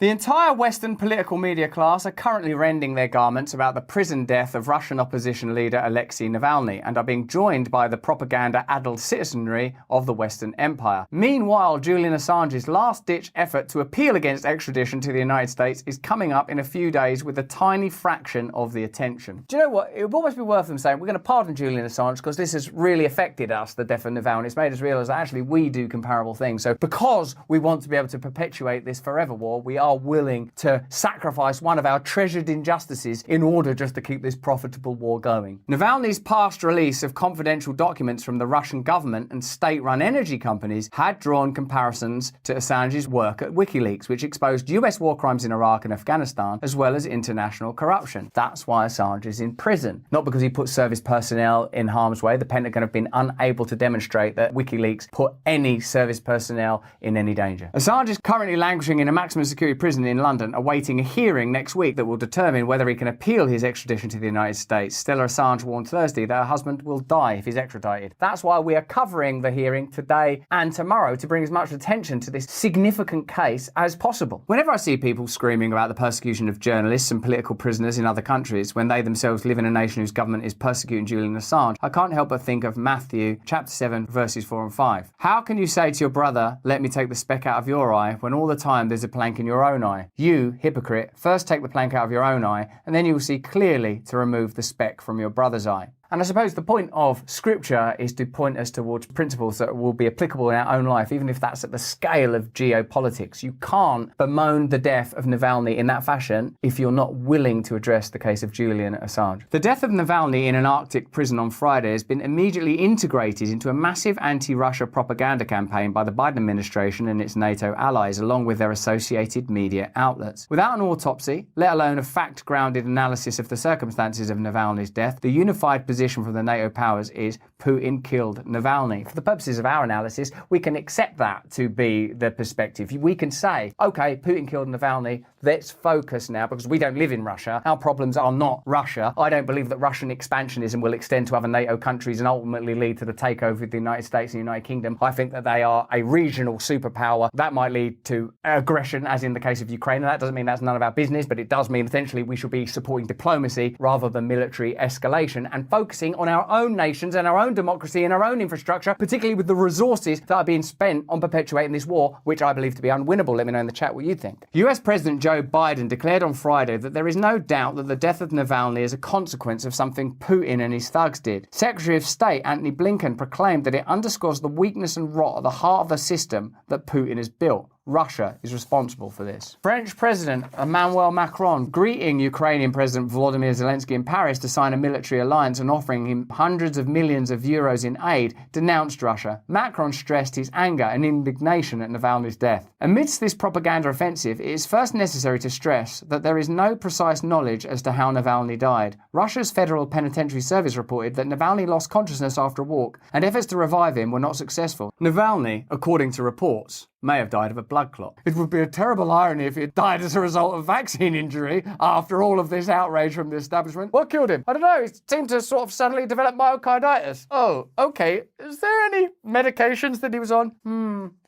The entire Western political media class are currently rending their garments about the prison death of Russian opposition leader Alexei Navalny and are being joined by the propaganda-addled citizenry of the Western Empire. Meanwhile, Julian Assange's last-ditch effort to appeal against extradition to the United States is coming up in a few days with a tiny fraction of the attention. Do you know what? It would almost be worth them saying, we're going to pardon Julian Assange because this has really affected us, the death of Navalny. It's made us realise that actually we do comparable things. So because we want to be able to perpetuate this forever war, we are willing to sacrifice one of our treasured injustices in order just to keep this profitable war going. Navalny's past release of confidential documents from the Russian government and state-run energy companies had drawn comparisons to Assange's work at WikiLeaks, which exposed US war crimes in Iraq and Afghanistan, as well as international corruption. That's why Assange is in prison. Not because he put service personnel in harm's way. The Pentagon have been unable to demonstrate that WikiLeaks put any service personnel in any danger. Assange is currently languishing in a maximum security prison in London, awaiting a hearing next week that will determine whether he can appeal his extradition to the United States. Stella Assange warned Thursday that her husband will die if he's extradited. That's why we are covering the hearing today and tomorrow to bring as much attention to this significant case as possible. Whenever I see people screaming about the persecution of journalists and political prisoners in other countries when they themselves live in a nation whose government is persecuting Julian Assange, I can't help but think of Matthew chapter 7 verses 4 and 5. How can you say to your brother, let me take the speck out of your eye, when all the time there's a plank in your own eye? You, hypocrite, first take the plank out of your own eye, and then you will see clearly to remove the speck from your brother's eye. And I suppose the point of Scripture is to point us towards principles that will be applicable in our own life, even if that's at the scale of geopolitics. You can't bemoan the death of Navalny in that fashion if you're not willing to address the case of Julian Assange. The death of Navalny in an Arctic prison on Friday has been immediately integrated into a massive anti-Russia propaganda campaign by the Biden administration and its NATO allies, along with their associated media outlets. Without an autopsy, let alone a fact-grounded analysis of the circumstances of Navalny's death, the unified position from the NATO powers is Putin killed Navalny. For the purposes of our analysis, we can accept that to be the perspective. We can say, okay, Putin killed Navalny, let's focus now, because we don't live in Russia. Our problems are not Russia. I don't believe that Russian expansionism will extend to other NATO countries and ultimately lead to the takeover of the United States and the United Kingdom. I think that they are a regional superpower. That might lead to aggression, as in the case of Ukraine. And that doesn't mean that's none of our business, but it does mean essentially we should be supporting diplomacy rather than military escalation and focusing on our own nations and our own democracy and our own infrastructure, particularly with the resources that are being spent on perpetuating this war, which I believe to be unwinnable. Let me know in the chat what you think. US President Joe Biden declared on Friday that there is no doubt that the death of Navalny is a consequence of something Putin and his thugs did. Secretary of State Antony Blinken proclaimed that it underscores the weakness and rot at the heart of the system that Putin has built. Russia is responsible for this. French President Emmanuel Macron greeting Ukrainian President Volodymyr Zelensky in Paris to sign a military alliance and offering him hundreds of millions of euros in aid, denounced Russia. Macron stressed his anger and indignation at Navalny's death. Amidst this propaganda offensive, it is first necessary to stress that there is no precise knowledge as to how Navalny died. Russia's Federal Penitentiary Service reported that Navalny lost consciousness after a walk, and efforts to revive him were not successful. Navalny, according to reports, may have died of a blood clot. It would be a terrible irony if he had died as a result of vaccine injury after all of this outrage from the establishment. What killed him? I don't know. He seemed to sort of suddenly develop myocarditis. Oh, okay. Is there any medications that he was on?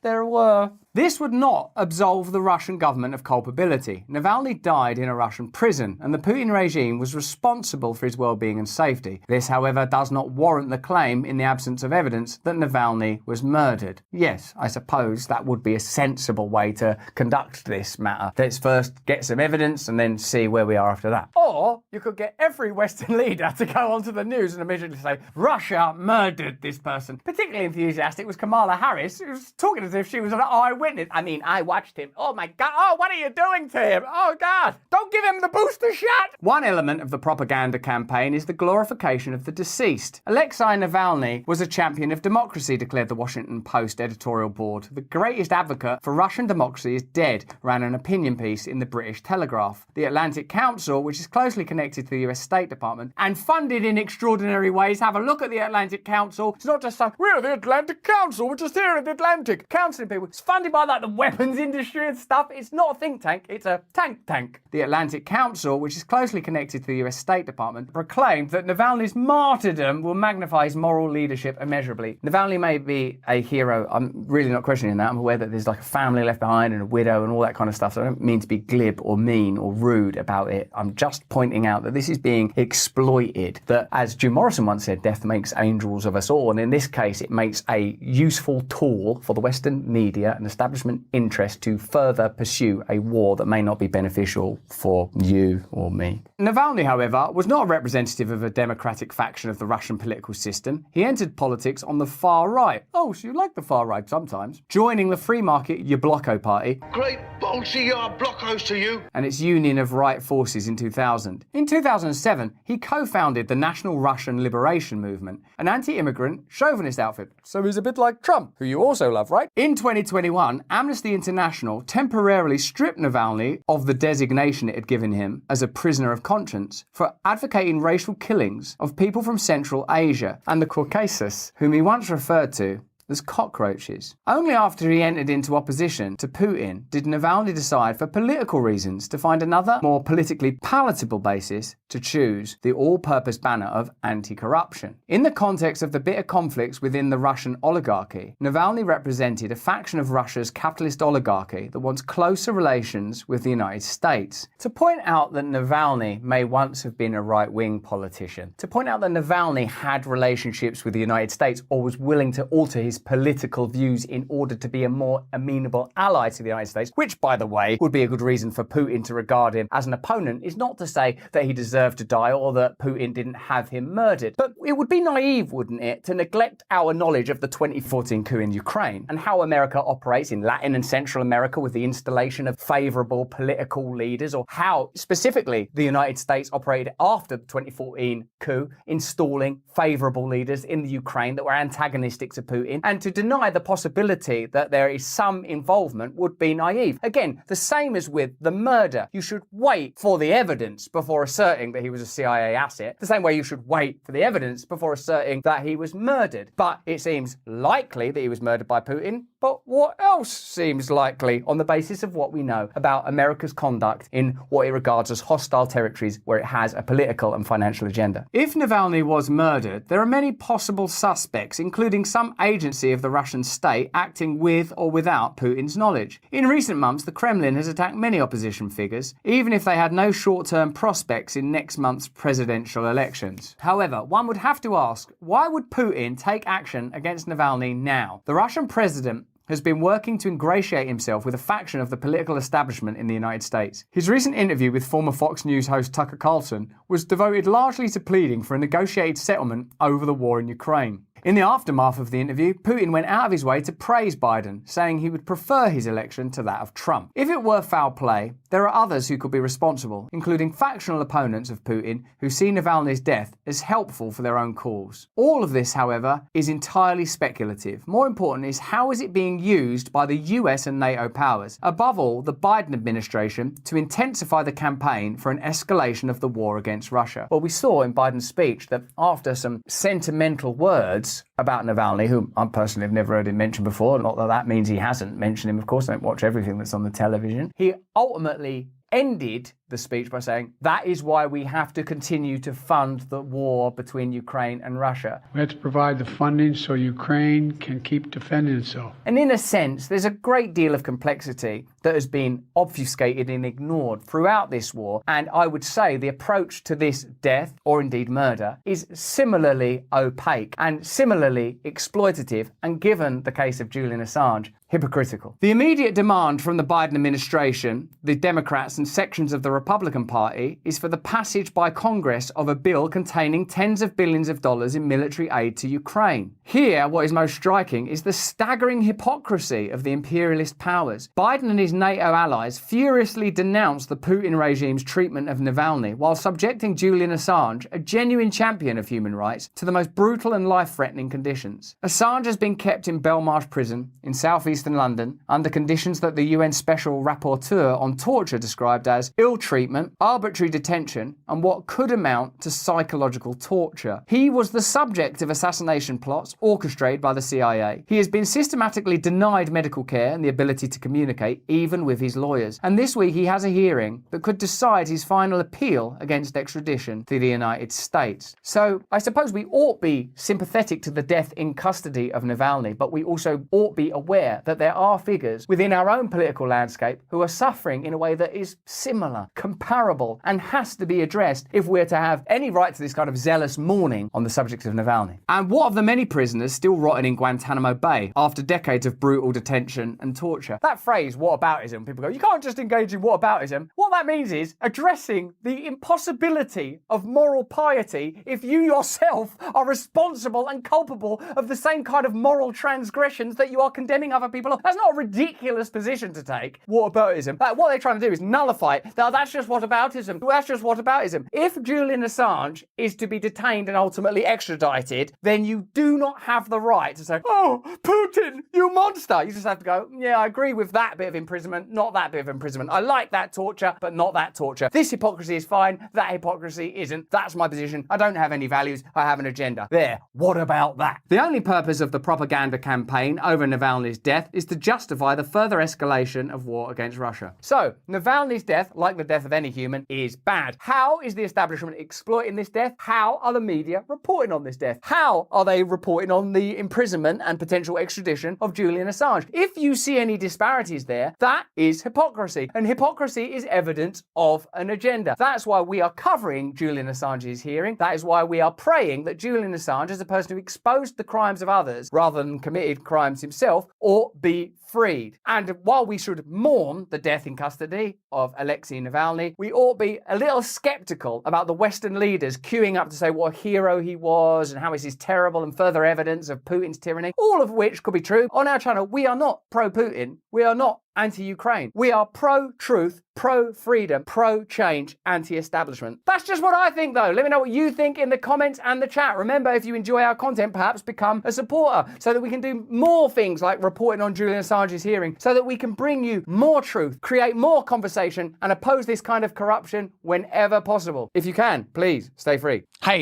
There were. This would not absolve the Russian government of culpability. Navalny died in a Russian prison, and the Putin regime was responsible for his well-being and safety. This, however, does not warrant the claim, in the absence of evidence, that Navalny was murdered. Yes, I suppose that would be a sensible way to conduct this matter. Let's first get some evidence and then see where we are after that. Or you could get every Western leader to go onto the news and immediately say, Russia murdered this person. Particularly enthusiastic was Kamala Harris, who was talking as if she was an eyewitness. I mean, I watched him. Oh my God. Oh, what are you doing to him? Oh God. Don't give him the booster shot. One element of the propaganda campaign is the glorification of the deceased. Alexei Navalny was a champion of democracy, declared the Washington Post editorial board. The greatest advocate for Russian democracy is dead, ran an opinion piece in the British Telegraph. The Atlantic Council, which is closely connected to the US State Department and funded in extraordinary ways. Have a look at the Atlantic Council. It's not just some, we're the Atlantic Council, we're just here at the Atlantic, counselling people. It's funded by the weapons industry and stuff. It's not a think tank, it's a tank. The Atlantic Council, which is closely connected to the US State Department, proclaimed that Navalny's martyrdom will magnify his moral leadership immeasurably. Navalny may be a hero. I'm really not questioning that. I'm aware that there's like a family left behind and a widow and all that kind of stuff. So I don't mean to be glib or mean or rude about it. I'm just pointing out that this is being exploited. That, as Jim Morrison once said, death makes angels of us all. And in this case, it makes a useful tool for the Western media and establishment interest to further pursue a war that may not be beneficial for you or me. Navalny, however, was not a representative of a democratic faction of the Russian political system. He entered politics on the far right. Oh, so you like the far right sometimes. Joining the free market Yabloko party. Great bolshy blocos to you. And its union of right forces in 2000. In 2007, he co-founded the National Russian Liberation Movement, an anti-immigrant, chauvinist outfit. So he's a bit like Trump, who you also love, right? In 2021, Amnesty International temporarily stripped Navalny of the designation it had given him as a prisoner of conscience for advocating racial killings of people from Central Asia and the Caucasus, whom he once referred to as cockroaches. Only after he entered into opposition to Putin did Navalny decide, for political reasons, to find another, more politically palatable basis to choose the all-purpose banner of anti-corruption. In the context of the bitter conflicts within the Russian oligarchy, Navalny represented a faction of Russia's capitalist oligarchy that wants closer relations with the United States. To point out that Navalny may once have been a right-wing politician, to point out that Navalny had relationships with the United States or was willing to alter his political views in order to be a more amenable ally to the United States, which, by the way, would be a good reason for Putin to regard him as an opponent, is not to say that he deserved to die or that Putin didn't have him murdered. But it would be naive, wouldn't it, to neglect our knowledge of the 2014 coup in Ukraine and how America operates in Latin and Central America with the installation of favourable political leaders, or how, specifically, the United States operated after the 2014 coup, installing favourable leaders in the Ukraine that were antagonistic to Putin. And to deny the possibility that there is some involvement would be naive. Again, the same as with the murder. You should wait for the evidence before asserting that he was a CIA asset, the same way you should wait for the evidence before asserting that he was murdered. But it seems likely that he was murdered by Putin. But what else seems likely on the basis of what we know about America's conduct in what it regards as hostile territories where it has a political and financial agenda? If Navalny was murdered, there are many possible suspects, including some agency of the Russian state acting with or without Putin's knowledge. In recent months, the Kremlin has attacked many opposition figures, even if they had no short-term prospects in next month's presidential elections. However, one would have to ask, why would Putin take action against Navalny now? The Russian president has been working to ingratiate himself with a faction of the political establishment in the United States. His recent interview with former Fox News host Tucker Carlson was devoted largely to pleading for a negotiated settlement over the war in Ukraine. In the aftermath of the interview, Putin went out of his way to praise Biden, saying he would prefer his election to that of Trump. If it were foul play, there are others who could be responsible, including factional opponents of Putin who see Navalny's death as helpful for their own cause. All of this, however, is entirely speculative. More important is, how is it being used by the US and NATO powers, above all the Biden administration, to intensify the campaign for an escalation of the war against Russia? Well, we saw in Biden's speech that after some sentimental words about Navalny, whom I personally have never heard him mention before, not that that means he hasn't mentioned him, of course, I don't watch everything that's on the television, he ultimately ended the speech by saying, that is why we have to continue to fund the war between Ukraine and Russia. We have to provide the funding so Ukraine can keep defending itself. And in a sense, there's a great deal of complexity that has been obfuscated and ignored throughout this war. And I would say the approach to this death, or indeed murder, is similarly opaque and similarly exploitative, and given the case of Julian Assange, hypocritical. The immediate demand from the Biden administration, the Democrats and sections of the Republican Party, is for the passage by Congress of a bill containing tens of billions of dollars in military aid to Ukraine. Here, what is most striking is the staggering hypocrisy of the imperialist powers. Biden and his NATO allies furiously denounced the Putin regime's treatment of Navalny, while subjecting Julian Assange, a genuine champion of human rights, to the most brutal and life-threatening conditions. Assange has been kept in Belmarsh prison in southeastern London under conditions that the UN Special Rapporteur on Torture described as ill-treated treatment, arbitrary detention, and what could amount to psychological torture. He was the subject of assassination plots orchestrated by the CIA. He has been systematically denied medical care and the ability to communicate, even with his lawyers. And this week he has a hearing that could decide his final appeal against extradition to the United States. So I suppose we ought be sympathetic to the death in custody of Navalny, but we also ought be aware that there are figures within our own political landscape who are suffering in a way that is similar, comparable, and has to be addressed if we're to have any right to this kind of zealous mourning on the subject of Navalny. And what of the many prisoners still rotting in Guantanamo Bay after decades of brutal detention and torture? That phrase, whataboutism, people go, you can't just engage in whataboutism. What that means is addressing the impossibility of moral piety if you yourself are responsible and culpable of the same kind of moral transgressions that you are condemning other people of. That's not a ridiculous position to take. Whataboutism. What they're trying to do is nullify it. That's just whataboutism. That's just whataboutism. If Julian Assange is to be detained and ultimately extradited, then you do not have the right to say, oh, Putin, you monster. You just have to go, yeah, I agree with that bit of imprisonment, not that bit of imprisonment. I like that torture, but not that torture. This hypocrisy is fine. That hypocrisy isn't. That's my position. I don't have any values. I have an agenda. There. What about that? The only purpose of the propaganda campaign over Navalny's death is to justify the further escalation of war against Russia. So, Navalny's death, like the death of any human, is bad. How is the establishment exploiting this death? How are the media reporting on this death? How are they reporting on the imprisonment and potential extradition of Julian Assange? If you see any disparities there, that is hypocrisy. And hypocrisy is evidence of an agenda. That's why we are covering Julian Assange's hearing. That is why we are praying that Julian Assange, as a person who exposed the crimes of others rather than committed crimes himself, ought be freed. And while we should mourn the death in custody of Alexei Navalny, we ought be a little skeptical about the Western leaders queuing up to say what a hero he was and how this is terrible and further evidence of Putin's tyranny, all of which could be true. On our channel, we are not pro-Putin. We are not anti-Ukraine. We are pro-truth, pro-freedom, pro-change, anti-establishment. That's just what I think, though. Let me know what you think in the comments and the chat. Remember, if you enjoy our content, perhaps become a supporter so that we can do more things like reporting on Julian Assange's hearing, so that we can bring you more truth, create more conversation, and oppose this kind of corruption whenever possible. If you can, please stay free. Hey,